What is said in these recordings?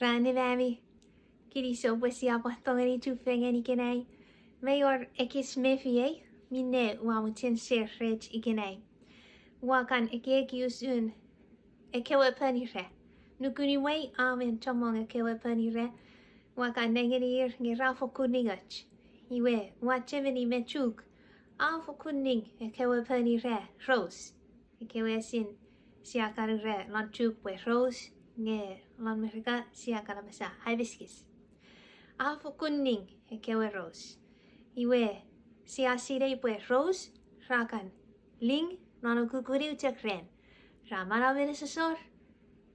Ranevami, Kilisou siapa tongani chufengen ikenai. Mayor ekis mefie, minne wamutin ser rech ikenai. Wakan ekkei kiusun, ekkewe panire. Nukuni wai amen tomong ekkewe panire. Wakan nengenir ngirafo kuningach. Iwe, wachemeni mechuk. Afo kuning ekkewe panire, rose. Ekkewe sin siakarire lan chukwe rose. Nge lan mereka siakara basa hibiscus. Afo kuning ekkewe rose. Iwe siasire pwe rose rakan ling nano kukuri ucakren. Ramana benesasor.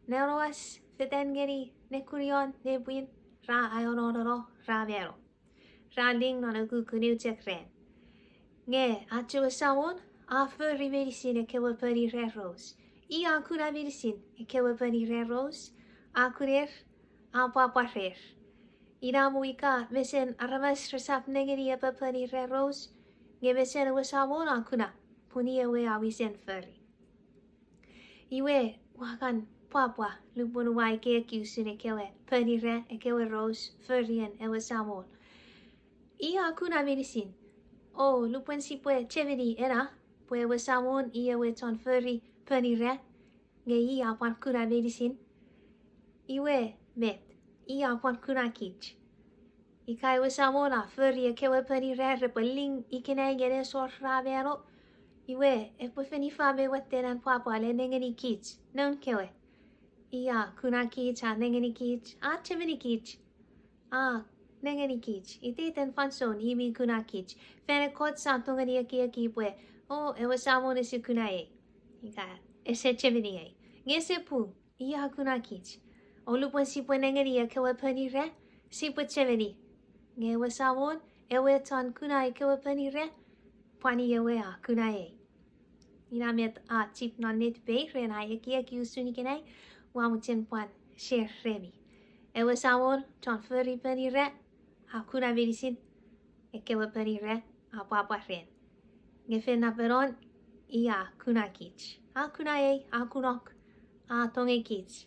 Neroas fetengeri nekurion nebuin ra ayonoro ra vero. Ra ling nano kukuri ucakren. Nge achu sawon afer riverisin ekkewe peri re rose. I akura virisin ekkewe peri re rose. Akurer apaparer. Iramu ika besen aramas resap negeri apa peri re rose. Nge besen wasawon akuna puni ewe awisen feri. Iwe wakan papa lupun wai ke kiusun ekkewe peri re ekkewe rose ferien ewe sawon. I akuna virisin. Oh, lupun Sipwe cheveri era, pue wasawon I ewe ton feri peri re. Nge I apan kuna virisin. Iwe met. I apan kuna kich. Ikai wasamona feri ekkewe peri re repeling ikenai gene sor ravero. Iwe epwe feni fabe wateran papa le nengeni kich. Non kewe. Ia kuna kich ha nengeni kich. Cheveni kich. Nengeni kich. Ite fansoun imi kuna kich. Fene kot sa tongani ekkei pue. Ewe samona si kuna e. Ika ese cheveni e. Ngese pu. Ia kuna kich. Olupon Sipwe nengeni ekkewe peri re. Sipwe cheveni. Nge wasawon ewe ton kuna ekkewe peri re. Pani ewe kuna e. Inamet tip non net be ren ekkei kiusun ikenai. Wamutin pan share remi. Ewe sawon ton feri peri re. Kuna virisin ekkewe peri re papa ren. Nge fena peron ia kuna kich. Kuna e kunok tonge kich.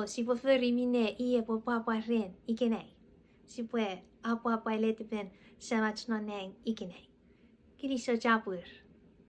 Sipwe feri mine ie po papa ren ikenai. Sipwe apa letipom samach non neng ikenai. Kilisou japur.